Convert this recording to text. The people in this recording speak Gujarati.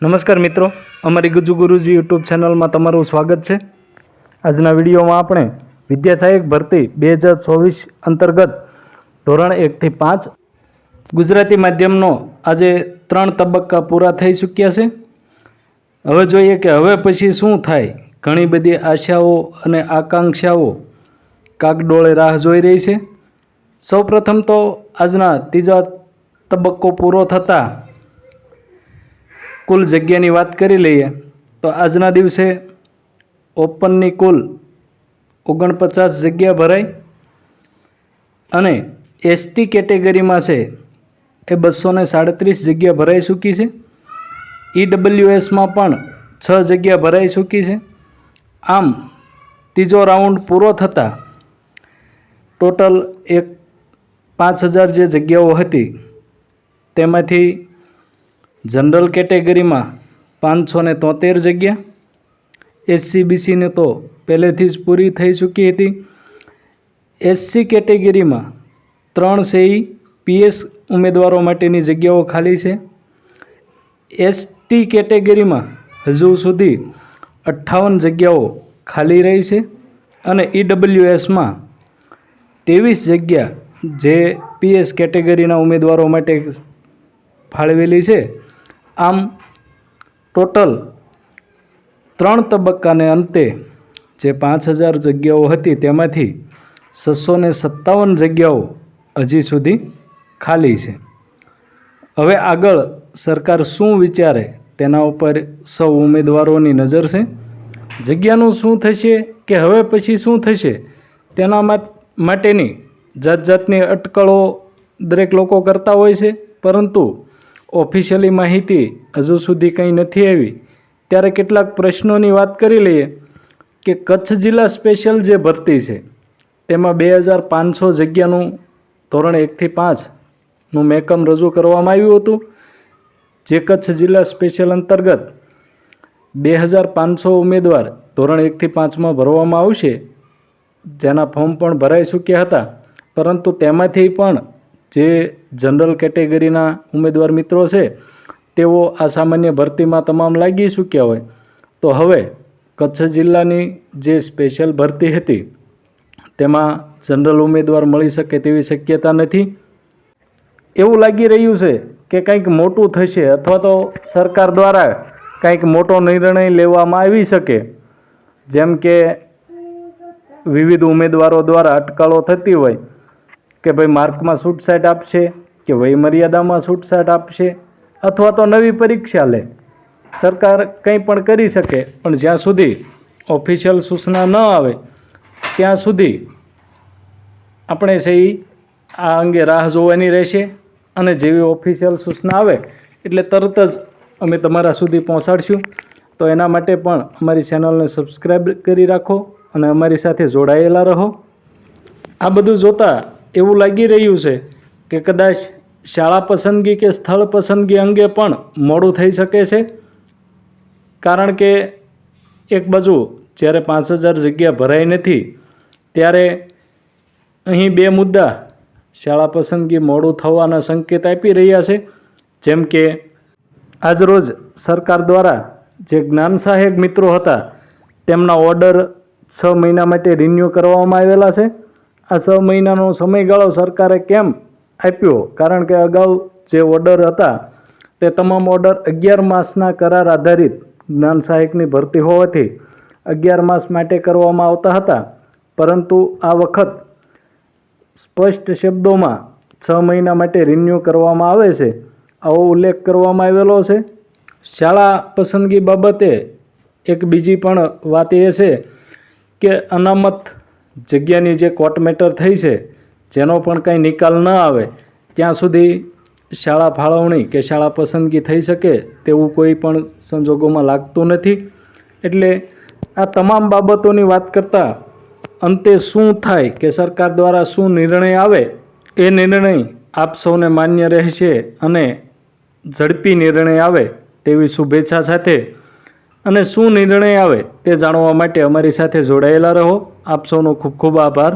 નમસ્કાર મિત્રો, અમારી ગુજુ ગુરુજી યુટ્યુબ ચેનલમાં તમારું સ્વાગત છે। આજના વિડીયોમાં આપણે વિદ્યા સહાયક ભરતી 2024 અંતર્ગત ધોરણ 1 થી 5 ગુજરાતી માધ્યમનો આજે 3 તબક્કા પૂરા થઈ ચૂક્યા છે। હવે જોઈએ કે હવે પછી શું થાય। ઘણી બધી આશાઓ અને આકાંક્ષાઓ કાગડોળે રાહ જોઈ રહી છે। સૌપ્રથમ તો આજના ત્રીજા તબક્કો પૂરો થતાં કુલ જગ્યાની વાત કરી લઈએ તો આજના દિવસે ઓપનની કુલ 49 જગ્યા ભરાઈ અને એસટી કેટેગરીમાં છે એ 237 જગ્યા ભરાઈ ચૂકી છે। ઈડબ્લ્યુએસમાં પણ 6 જગ્યા ભરાઈ ચૂકી છે। આમ ત્રીજો રાઉન્ડ પૂરો થતાં ટોટલ 5000 જે જગ્યાઓ હતી તેમાંથી જનરલ કેટેગરીમાં 573 જગ્યા, એસસીબીસીને તો પહેલેથી જ પૂરી થઈ ચૂકી હતી। એસસી કેટેગરીમાં 3 સેઈ પીએસ ઉમેદવારો માટેની જગ્યાઓ ખાલી છે। એસટી કેટેગરીમાં હજુ સુધી 58 જગ્યાઓ ખાલી રહી છે અને ઈડબ્લ્યુએસમાં 23 જગ્યા જે પીએસ કેટેગરીના ઉમેદવારો માટે ફાળવેલી છે। આમ ટોટલ 3 તબક્કાને અંતે જે 5000 જગ્યાઓ હતી તેમાંથી 657 જગ્યાઓ હજી સુધી ખાલી છે। હવે આગળ સરકાર શું વિચારે તેના ઉપર સૌ ઉમેદવારોની નજર છે। જગ્યાનું શું થશે કે હવે પછી શું થશે તેના માટેની જાત જાતની અટકળો દરેક લોકો કરતા હોય છે, પરંતુ ઓફિશિયલી માહિતી હજુ સુધી કંઈ નથી આવી। ત્યારે કેટલાક પ્રશ્નોની વાત કરી લઈએ કે કચ્છ જિલ્લા સ્પેશિયલ જે ભરતી છે તેમાં 2500 જગ્યાનું ધોરણ 1 થી 5નું મેકમ રજૂ કરવામાં આવ્યું હતું, જે કચ્છ જિલ્લા સ્પેશિયલ અંતર્ગત 2500 ઉમેદવાર ધોરણ 1 થી 5માં ભરવામાં આવશે, જેના ફોર્મ પણ ભરાઈ ચૂક્યા હતા। પરંતુ તેમાંથી પણ જે જનરલ કેટેગરીના ઉમેદવાર મિત્રો છે તેઓ આ સામાન્ય ભરતીમાં તમામ લાગી ચૂક્યા હોય તો હવે કચ્છ જિલ્લાની જે સ્પેશિયલ ભરતી હતી તેમાં જનરલ ઉમેદવાર મળી શકે તેવી શક્યતા નથી। એવું લાગી રહ્યું છે કે કંઈક મોટું થશે અથવા તો સરકાર દ્વારા કંઈક મોટો નિર્ણય લેવામાં આવી શકે, જેમ કે વિવિધ ઉમેદવારો દ્વારા અટકળો થતી હોય કે ભાઈ માર્કમાં છૂટછાટ આપશે કે વયમર્યાદામાં છૂટછાટ આપશે અથવા તો નવી પરીક્ષા લે। સરકાર કંઈ પણ કરી શકે, પણ જ્યાં સુધી ઓફિશિયલ સૂચના ન આવે ત્યાં સુધી આપણે આ અંગે રાહ જોવાની રહેશે અને જેવી ઓફિશિયલ સૂચના આવે એટલે તરત જ અમે તમારા સુધી પહોંચાડશું। તો એના માટે પણ અમારી ચેનલને સબસ્ક્રાઈબ કરી રાખો અને અમારી સાથે જોડાયેલા રહો। આ બધું જોતાં એવું લાગી રહ્યું છે કે કદાચ શાળા પસંદગી કે સ્થળ પસંદગી અંગે પણ મોડું થઈ શકે છે, કારણ કે એક બાજુ જ્યારે 5000 જગ્યા ભરાઈ નથી ત્યારે અહીં 2 મુદ્દા શાળા પસંદગી મોડું થવાના સંકેત આપી રહ્યા છે। જેમ કે આજરોજ સરકાર દ્વારા જે જ્ઞાન સહાયક મિત્રો હતા તેમના ઓર્ડર 6 મહિના માટે રિન્યૂ કરવામાં આવેલા છે। આ 6 મહિનાનો સમયગાળો સરકારે કેમ આપ્યો? કારણ કે અગાઉ જે ઓર્ડર હતા તે તમામ ઓર્ડર 11 માસના કરાર આધારિત જ્ઞાન સહાયકની ભરતી હોવાથી 11 માસ માટે કરવામાં આવતા હતા, પરંતુ આ વખત સ્પષ્ટ શબ્દોમાં 6 મહિના માટે રિન્યૂ કરવામાં આવે છે આવો ઉલ્લેખ કરવામાં આવેલો છે। શાળા પસંદગી બાબતે એક બીજી પણ વાત એ છે કે અનામત જગ્યાની જે કોર્ટ મેટર થઈ છે જેનો પણ કંઈ નિકાલ ન આવે ત્યાં સુધી શાળા ફાળવણી કે શાળા પસંદગી થઈ શકે તેવું કોઈ પણ સંજોગોમાં લાગતું નથી। એટલે આ તમામ બાબતોની વાત કરતાં અંતે શું થાય કે સરકાર દ્વારા શું નિર્ણય આવે એ નિર્ણય આપ સૌને માન્ય રહેશે અને ઝડપી નિર્ણય આવે તેવી શુભેચ્છા સાથે અને શું નિર્ણય આવે તે જાણવા માટે અમારી સાથે જોડાયેલા રહો। આપ સૌનો ખૂબ ખૂબ આભાર।